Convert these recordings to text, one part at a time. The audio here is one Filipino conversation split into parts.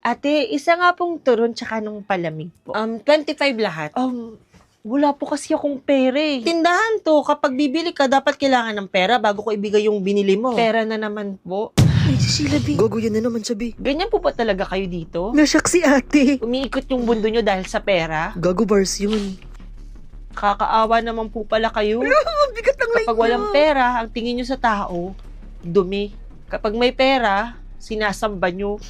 Ate, isa nga pong turon tsaka nung palamig po. 25 lahat. Wala po kasi akong pera eh. Tindahan to, kapag bibili ka, dapat kailangan ng pera bago ko ibigay yung binili mo. Pera na naman po. Ay, si Sheila, B. Gago yan na naman, sabi. Ganyan po ba talaga kayo dito? Nasyak si ate. Umiikot yung mundo nyo dahil sa pera? Gago bars yun. Kakaawa naman po pala kayo. Bigat ng Kapag walang pera, ang tingin nyo sa tao, dumi. Kapag may pera, sinasamba nyo.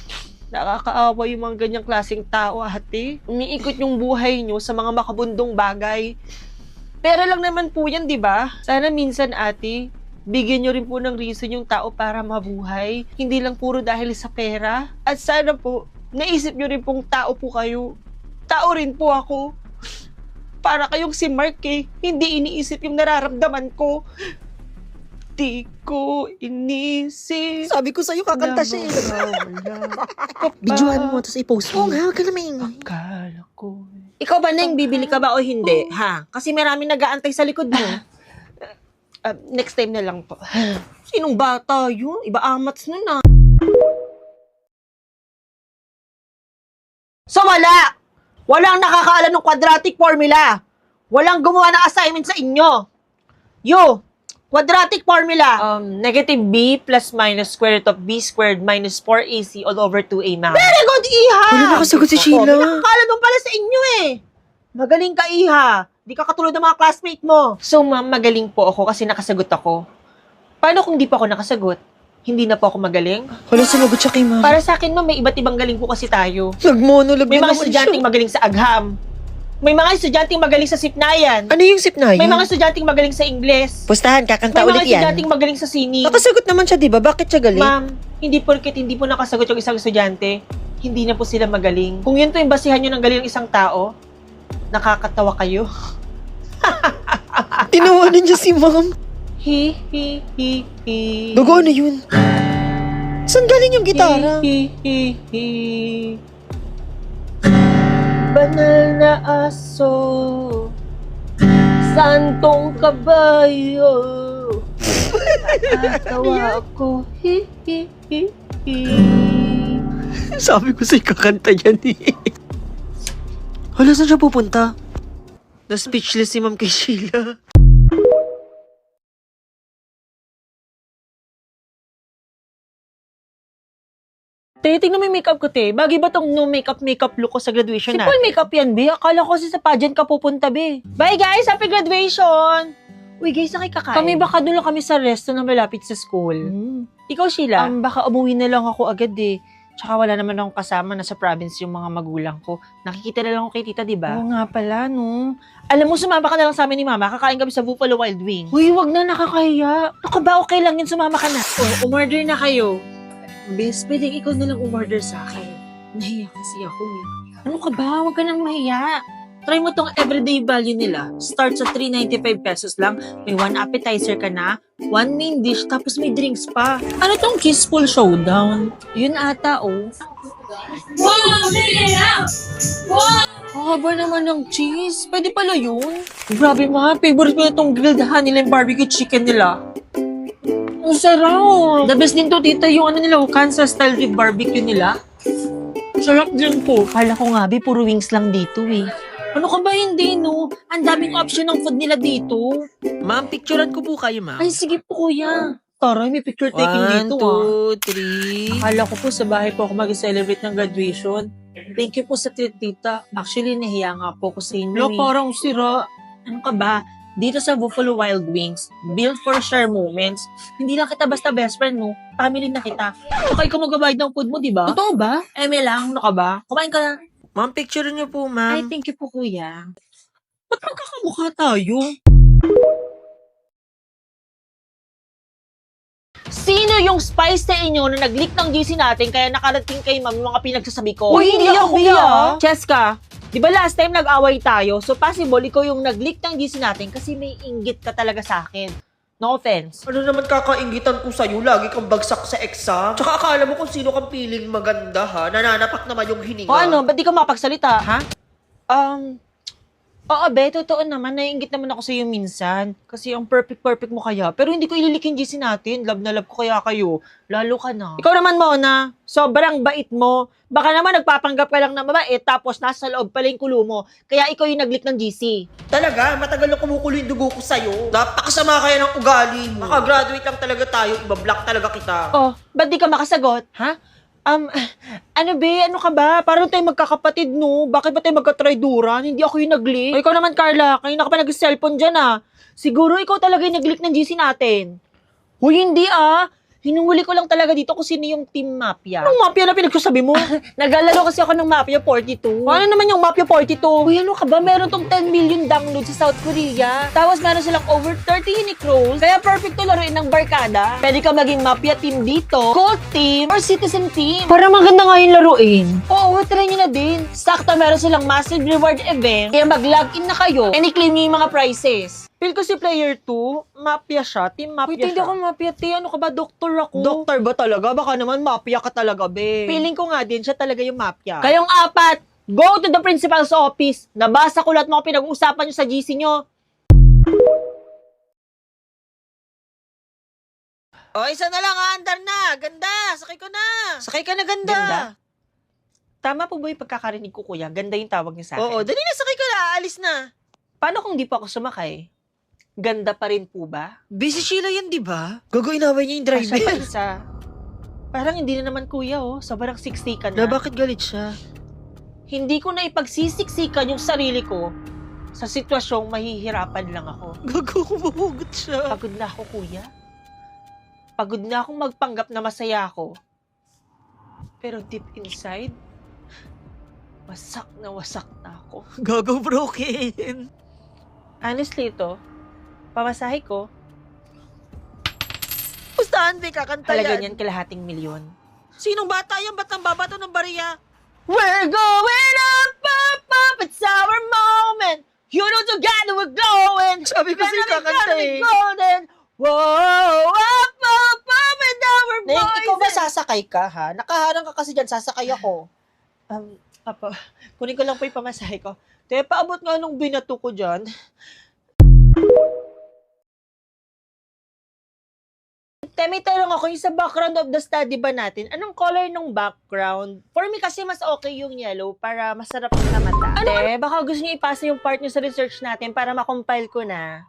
Nakakaawa yung mga ganyang klaseng tao, ate. Umiikot yung buhay nyo sa mga makabundong bagay. Pera lang naman po yan, di ba? Sana minsan, ate, bigyan nyo rin po ng reason yung tao para mabuhay. Hindi lang puro dahil sa pera. At sana po, naisip nyo rin pong tao po kayo. Tao rin po ako. Para kayong si Mark eh, hindi iniisip yung nararamdaman ko. Di ko inisip. Sabi ko sa'yo, kakanta siya eh. Videohan mo, tapos i-post mo. Nga, huwag ka na maingay. Akala ko. Ikaw ba, Neng, bibili ka ba o hindi? Ha? Kasi maraming nag-aantay sa likod mo. Next time na lang po. Sinong bata yun? Iba amats nun ah. So wala! Walang nakakaalam ng quadratic formula. Walang gumawa ng assignment sa inyo. Quadratic formula. Negative b plus minus square root of b squared minus 4ac all over 2a, ma'am. Very good, Iha! Wala nakasagot si Sheila. May nakakaalam nung pala sa inyo eh. Magaling ka, Iha. Di ka katulad ng mga classmate mo. So, ma'am, magaling po ako kasi nakasagot ako. Paano kung di pa ako nakasagot? Hindi na po ako magaling? Wala sumagot siya kay ma'am. Para sa akin, ma'am, may iba't ibang galing po kasi tayo. Nagmonolog May na mga naman estudyanteng siya. magaling sa agham. May mga estudyanteng magaling sa sipnayan. Ano yung sip na May yun? mga estudyanteng magaling sa Ingles. Pustahan, kakanta May mga ulit yan. estudyanteng magaling sa sining. Nakasagot naman siya, di ba? Bakit siya galing? Ma'am, hindi porket hindi po nakasagot yung isang estudyante, hindi na po sila magaling. Kung yun po yung basihan nyo ng galing ng isang tao, nakakatawa kayo. Tinawanan niya si ma'am. Hi, hi, hi, hi. Gago, ano yun? Saan galing yung gitara? Hi, hi, hi. Banal na aso, santong kabayo, nakakatawa ako. Hi, hi, hi, hi. Sabi ko sa'yo, kakanta yan eh. Hala, saan siya pupunta? Na-speechless si ma'am kay Sheila. Te, tingnan mo yung makeup ko, te. Bagay ba tong no makeup look ko sa graduation natin? Simple makeup yan, be. Akala ko kasi sa pageant ka pupunta, be. Bye, guys! Happy graduation! Uy, guys, nakikakain. Kami baka doon lang kami sa resto na malapit sa school. Ikaw, Sheila? Baka umuwi na lang ako agad eh. Tsaka wala naman akong kasama na sa province yung mga magulang ko. Nakikita na lang ako kay tita, di ba? Oo nga pala, no? Alam mo, sumama ka na lang sa amin ni Mama. Kakain kami sa Buffalo Wild Wings. Uy, wag na, nakakahiya. Ako ba, okay lang yun, sumama ka na. Oh, umorder na kayo. Bes, pwedeng ikaw na lang umorder sa akin. Nahiya kasi ako eh. Ano ka ba? Huwag ka nang mahiya. Try mo tong everyday value nila. Start sa 395 pesos lang. May 1 appetizer ka na, 1 main dish, tapos may drinks pa. Ano tong Kissful Showdown? Yun ata, oh. Ang haba naman ng cheese. Pwede pala yun. Grabe mga, favorite ko na tong grilled honey nila yung barbecue chicken nila. Ang sarap! The best din to, tita, yung ano nila, Kansas style beef barbecue nila. Sarap din po. Kala ko nga, be, puro wings lang dito eh. Ano ka ba hindi, no? Ang daming option ng food nila dito. Ma'am, picturean ko po kayo, ma'am. Ay, sige po, kuya. Taray, may picture taking 1, dito, 2, 3. Akala ko po sa bahay po ako mag-celebrate ng graduation. Thank you po sa treat, tita. Actually, nahiya nga po ko sa inyo. Lo, Parang sira. Ano ka ba? Dito sa Buffalo Wild Wings, built for share moments. Hindi lang kita basta best friend mo, family na kita. Tsaka ikaw magbabayad ng food mo, di ba? Totoo ba? Eme lang, ano ka ba? Kumain ka na. Ma'am, picturean niyo po, Ay, ma'am. thank you po, kuya. Ba't magkakamukha tayo? Sino yung spice sa inyo na nag-leak ng GC natin kaya nakarating kay ma'am yung mga pinagsasabi ko? Uy, hindi ako, kuya. Cheska, di ba last time nag-away tayo? So possible ikaw yung nag-leak ng GC natin kasi may inggit ka talaga sa akin. No offense. Ano naman kakaingitan ko sa'yo? Lagi kang bagsak sa exam. Tsaka akala mo kung sino kang piling maganda, ha? Nananapak naman yung hininga. O ano, ba't di ka makapagsalita, ha? Oo, be, totoo naman. Naiingit naman ako sa iyo minsan. Kasi ang perfect mo kaya. Pero hindi ko ililikin GC natin. Love na love ko kaya kayo. Lalo ka na. Ikaw naman, Mona. Sobrang bait mo. Baka naman nagpapanggap ka lang na mabait tapos nasa loob pala yung kulo mo. Kaya ikaw yung nag-leak ng GC. Talaga? Matagal na kumukulo yung dugo ko sa'yo. Napakasama kaya ng ugali mo. Makagraduate lang talaga tayo. Ibablock talaga kita. Oh, ba't di ka makasagot? Ha? Ano be? Ano ka ba? Parang tayo magkakapatid, no? Bakit ba tayo magka-try-duran? Hindi ako yung nag-leak. O ikaw naman, Carla. Kanina ka pa nag-cellphone dyan, ah. Siguro ikaw talaga yung nag-leak ng GC natin. Huy, hindi, ah. Hinunguli ko lang talaga dito kung sino yung Team Mafia. Anong Mafia na pinagsasabi mo? Naglalaro kasi ako ng Mafia 42. Ano naman yung Mafia 42? Uy, ano ka ba? Meron tong 10 million downloads sa South Korea. Tapos meron silang over 30 unique roles. Kaya perfect to laruin ng barkada. Pwede ka maging Mafia team dito, Cult team, or Citizen team. Para maganda nga yung laruin. Oo, try nyo na din. Sakto meron silang massive reward event. Kaya mag-login na kayo and i-claim nyo yung mga prizes. Feel ko si player 2, Mafia siya, team Mafia siya. Hindi ako Mafia, Ano ka ba? Doktor ako. Doktor ba talaga? Baka naman Mafia ka talaga, be. Feeling ko nga din, siya talaga yung Mafia. Kayong apat, go to the principal's office. Nabasa ko lahat mga pinag-uusapan nyo sa GC nyo. O, isa na lang, andar na. Ganda, sakay ko na. Sakay ka na, ganda. Tama po ba yung pagkakarinig ko, kuya? Ganda yung tawag niya sa akin. Oo, dali na, sakay ka na. Alis na. Paano kung di pa ako sumakay? Ganda pa rin po ba? Busy Sheila yan, di ba? Gagawin away niya yung driver. Siya pa isa. Parang hindi na naman kuya, oh. Sobrang siksikan Na na. bakit galit siya? Hindi ko na ipagsisiksikan yung sarili ko sa sitwasyong mahihirapan lang ako. Gagawin siya. Pagod na ako, kuya. Pagod na akong magpanggap na masaya ako. Pero deep inside, wasak na ako. Gagawin broken. Honestly, ito, pamasahe ko, Pustahan, di kakanta halaga yan. niyan kalahating milyon. Sinong bata yan? Ba't ang babato ng bariya? We're going up, up, up, it's our moment. You know together we're glowing. Sabi ko sa'yo kakanta eh. Golden. Whoa, up, up, up, and our Neng, voices. ikaw ba sasakay ka, ha? Nakaharang ka kasi dyan, sasakay ako. Apo, kunin ko lang po yung pamasahe ko. Te, paabot nga nung binato ko dyan. Te, may tanong ako, yung sa background of the study ba natin, anong color ng background? For me kasi mas okay yung yellow para masarap sa mata. Te, baka gusto niyo ipasa yung part niyo sa research natin para makompile ko na.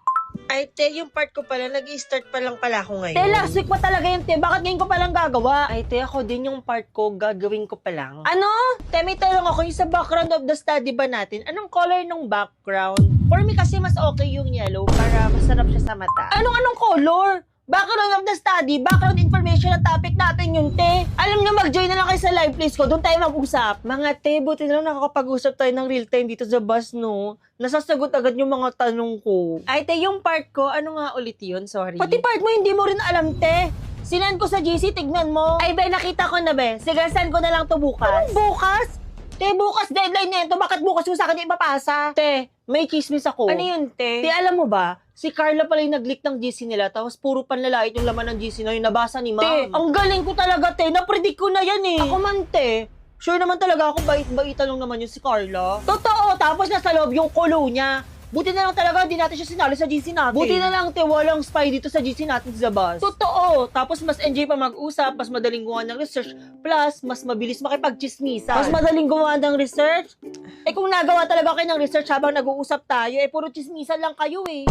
Ay, te, yung part ko pala, nag-i-start pa lang pala ako ngayon. Te, last week pa talaga yun, te. Bakit ngayon ko palang gagawa? Ay, te, ako din yung part ko, gagawin ko pa lang. Ano? Te, may tanong ako, yung sa background of the study ba natin, anong color ng background? For me kasi mas okay yung yellow para masarap siya sa mata. Anong color? Background of the study, background information na topic natin yun, te. Alam niyo, mag-join na lang kayo sa live place ko, doon tayo mag-usap. Mga te, buti na lang nakakapag-usap tayo ng real time dito sa bus, no? Nasasagot agad yung mga tanong ko. Ay, te, yung part ko, ano nga ulit yun? Sorry. Pati part mo, hindi mo rin alam, te. Sinan ko sa GC, tignan mo. Ay, be, nakita ko na, be. Sige, send ko na lang to bukas. Anong bukas? Te, bukas deadline na ito. Bakit bukas mo sa akin ipapasa? Te, may chismis ako. Ano yun, te? Te, alam mo ba? Si Carla pala yung nag-leak ng GC nila, tapos puro panlalait yung laman ng GC na yung nabasa ni ma'am. Te, ang galing ko talaga, te. Napredict ko na yan, eh. Ako man, te. Sure naman talaga ako, bait-baita lang naman yun si Carla. Totoo, tapos nasa loob yung kulo niya. Buti na lang talaga, hindi natin siya sinali sa GC natin. Buti na lang, te, walang spy dito sa GC natin sa bus. Totoo. Tapos mas enjoy pa mag-usap, mas madaling gumawa ng research, plus mas mabilis makipag-chismisan. Mas madaling gumawa ng research. Eh kung nagawa talaga kayo ng research habang nag-uusap tayo, eh puro chismisan lang kayo eh.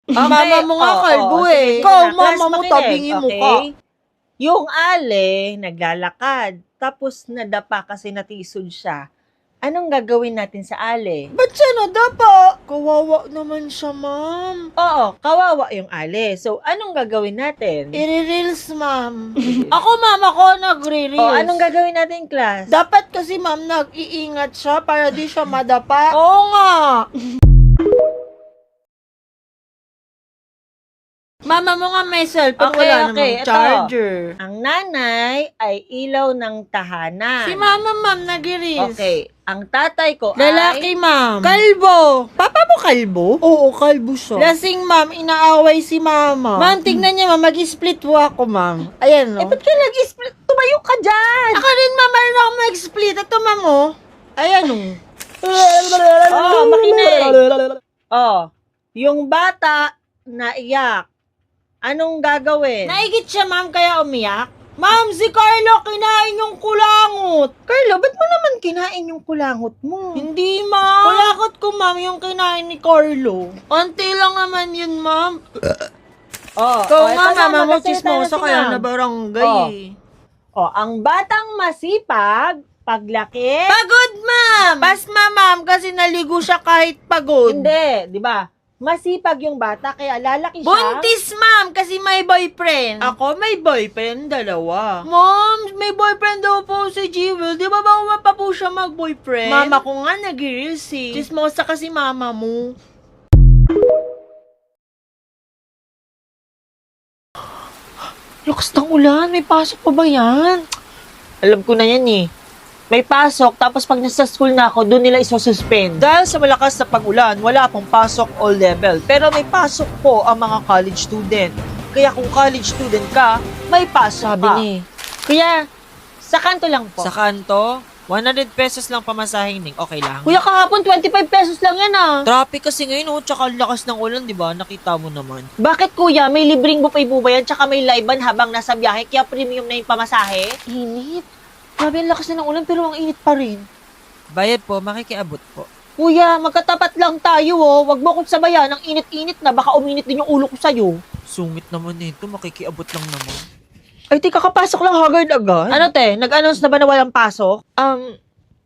Mama mo nga, kalbo eh. Ikaw, mama mo, tabingi mo ka. Yung ale, naglalakad. Tapos nadapa kasi natisod siya. Anong gagawin natin sa ale? Ba't siya nadapa? Kawawa naman siya, ma'am. Oo, kawawa yung ale. So, anong gagawin natin? I-reels, ma'am. Ako, ma'am, ako nagre-reels. O, anong gagawin natin, class? Dapat kasi, ma'am, nag-iingat siya para di siya madapa. Oo nga. Mama mo nga may cellphone, Okay, wala okay, namang ito. charger. Ang nanay ay ilaw ng tahanan. Si mama, ma'am, nag-reels. Okay, ang tatay ko Lalaki, ay... ma'am. Kalbo. Papa mo kalbo? Oo, kalbo siya. Lasing, ma'am, inaaway si mama. Ma'am, tignan niya, ma'am, mag-split walk ako, ma'am. Ayan, no? Eh, ba't ka nag-split? Tumayo tumayo ka dyan! Ako rin, ma'am. Meron ako mag-split. Ito, ma'am, oh. Ayan, oh. Oh, makinig. Oh, yung bata naiyak. Anong gagawin? Naigit siya, ma'am, kaya umiyak? Ma'am, si Carlo kinain yung kulangot. Carlo, ba't mo naman kinain yung kulangot mo? Hindi, ma'am. Kulangot ko, ma'am, yung kinain ni Carlo. Konti lang naman yun, ma'am. Ikaw nga, mama mo, chismosa kaya na barangay. Ang batang masipag, paglaki. Pagod, ma'am! Pasma, ma'am, kasi naligo siya kahit pagod. Hindi, di ba? Masipag yung bata, kaya lalaki siya. Buntis, ma'am, kasi may boyfriend. Ako, may boyfriend, dalawa. Ma'am, may boyfriend daw po si Jewel. Di ba ba pa po siya mag-boyfriend? Mama ko nga, nag-reels eh. Chismosa kasi mama mo. Lakas ng ulan, may pasok pa ba yan? Alam ko na yan eh. May pasok, tapos pag nasa school na ako, doon nila isosuspend. Dahil sa malakas na pag-ulan, wala pong pasok all level. Pero may pasok po ang mga college student. Kaya kung college student ka, may pasok Sabi ka. ni. Kuya, sa kanto lang po. Sa kanto, 100 pesos lang pamasahin, Ning. Okay lang. Kuya, kahapon 25 pesos lang yan ah. Traffic kasi ngayon, oh, tsaka lakas ng ulan, di ba? Nakita mo naman. Bakit kuya, may libreng buffet po ba yan? Tsaka may live-ban habang nasa biyahe, kaya premium na yung pamasahe? Init. Grabe, ang lakas na ng ulan pero ang init pa rin. Bayad po, makikiabot po. Kuya, magkatapat lang tayo oh. Wag mo akong sabayan, ang init-init na, baka uminit din yung ulo ko sa'yo. Sungit naman nito, makikiabot lang naman. Ay, di kakapasok lang haggard agad. Ano te, nag-announce na ba na walang pasok?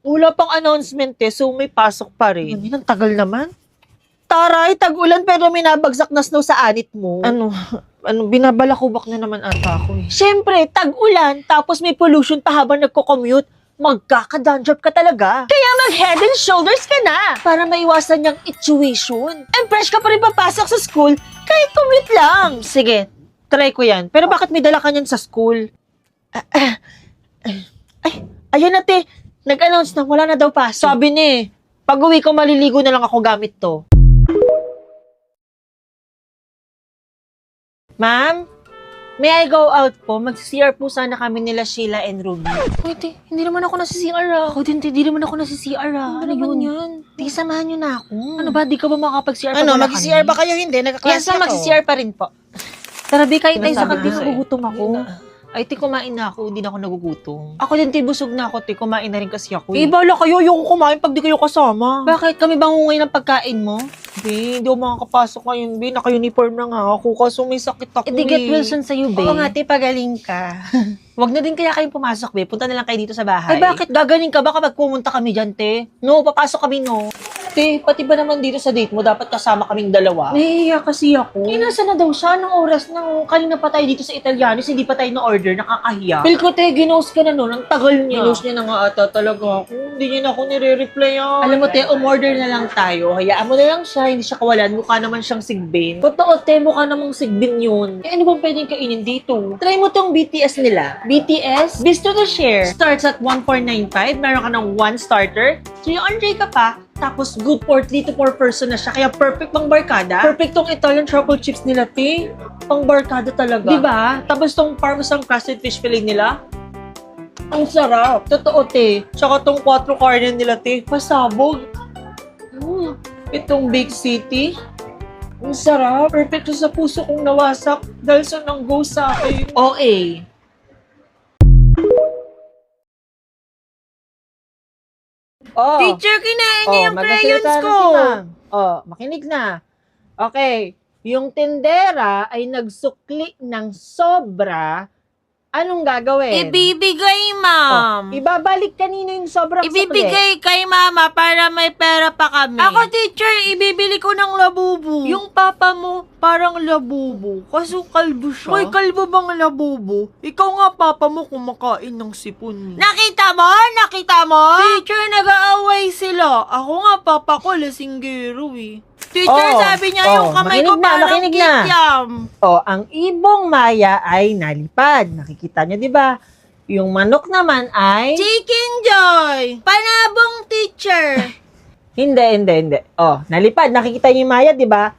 Wala pang announcement eh, so may pasok pa rin. Ang tagal naman. Taray, tag-ulan pero may nabagsak na snow sa anit mo. Ano, binabalakubak na naman ata ako eh. Siyempre, tag-ulan, tapos may pollution pa habang nagko-commute. Magkaka-dandruff ka talaga. Kaya mag-head and shoulders ka na. Para maiwasan yung ituation. And fresh ka pa rin papasok sa school, kahit commute lang. Sige, try ko yan. Pero bakit may dala ka niyan sa school? Ayan na, te. Nag-announce na wala na daw pasok. Sabi ni, pag-uwi ko maliligo na lang ako gamit to. Ma'am, may I go out po? Mag-CR po sana kami nila Sheila and Ruby. Pwede, hindi naman ako nasi-CR ah. Ako din, hindi naman ako nasi-CR ah. Ano naman yun? Di samahan nyo na ako. Ano ba, di ka ba makakapag-CR pag Ano, wala mag-CR kami? ba kayo? Hindi, nagkaklase Yes, ma'am, mag-CR pa rin po. Tara, Bi, kain tayo sa Sinasabi kantin. ko Nagugutom ako. Ay, ti, kumain na ako. Hindi na ako nagugutom. Ako din, ti, busog na ako, ti. Kumain na rin kasi ako. Eh, bala kayo. Yung kumain pag di kayo kasama. Bakit? Kami bangungay ng pagkain mo? Bi, hindi ako makakapasok ngayon, Bi. Naka-uniform na nga ako. Kaso may sakit ako, Eh, di get Wilson sa'yo, Be. Oo nga, te, pagaling ka. Huwag na din kaya kayong pumasok, Be. Punta na lang kayo dito sa bahay. Ay, bakit gagaling ka ba kapag pumunta kami dyan, te? No, papasok kami, no. Te, pati ba naman dito sa date mo, dapat kasama kaming dalawa? Nahihiya kasi ako. Eh, nasa na daw siya? Anong oras na? Kanina pa tayo dito sa Italianis, hindi pa tayo na-order, nakakahiya. Feel ko, te, ginost ka na nun. Ang tagal niya. Nilos niya na nga ata talaga ako. Hindi niya na ako nire-replyan. Alam mo, te, umorder na lang tayo. Hayaan mo na lang siya. Hindi siya kawalan. Mukha naman siyang sigbin. Totoo, te, mukha namang sigbin yun. Eh, ano bang pwedeng kainin dito? Try mo tong BTS nila. BTS? Bisto to share. Starts at 1495. Meron ka ng 1 starter. So, yung Andre ka pa. Tapos, good for 3 to 4 person na siya. Kaya perfect pang barkada. Perfect tong Italian truffle chips nila, te. Pang barkada talaga. Diba? Tapos tong parmesan crusted fish fillet nila. Ang sarap. Totoo, te. Tsaka tong 4 carne nila, te. Pasabog. Itong Big City. Ang sarap. Perfect sa puso kong nawasak dahil sa nang-go sa akin. OA. Oh. Teacher, kinain niya yung crayons magsasalita ko. na si ma'am. Oh, makinig na. Okay. Yung tindera ay nagsukli ng sobra. Anong gagawin? Ibibigay, ma'am. Ibabalik kanino yung sobrang sukli? Ibibigay kay mama para may pera pa kami. Ako, teacher, ibibili ko ng labubu. Yung papa mo, parang labubu. Kaso kalbo siya. May kalbo bang labubu? Ikaw nga, papa mo, kumakain ng sipon. Nakita mo? Nakita mo? Teacher, nag-aaway sila. Ako nga, papa ko, lasinggero eh. Teacher, sabi niya yung kamay ko parang makinig na. kikiam. Oh, ang ibong maya ay nalipad. Nakikita niyo, di ba? Yung manok naman ay... Chicken Joy! Panabong teacher! Hindi. Oh, nalipad. Nakikita niyo yung maya, di ba?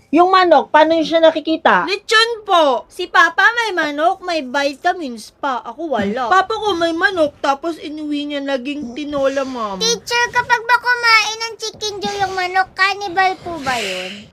Yung manok, paano yun siya nakikita? Lechon po! Si Papa may manok, may vitamins pa. Ako wala. Papa ko may manok, tapos inuwi niya naging tinola, ma'am. Teacher, kapag ba kumain ng chicken joy yung manok, cannibal po ba yun?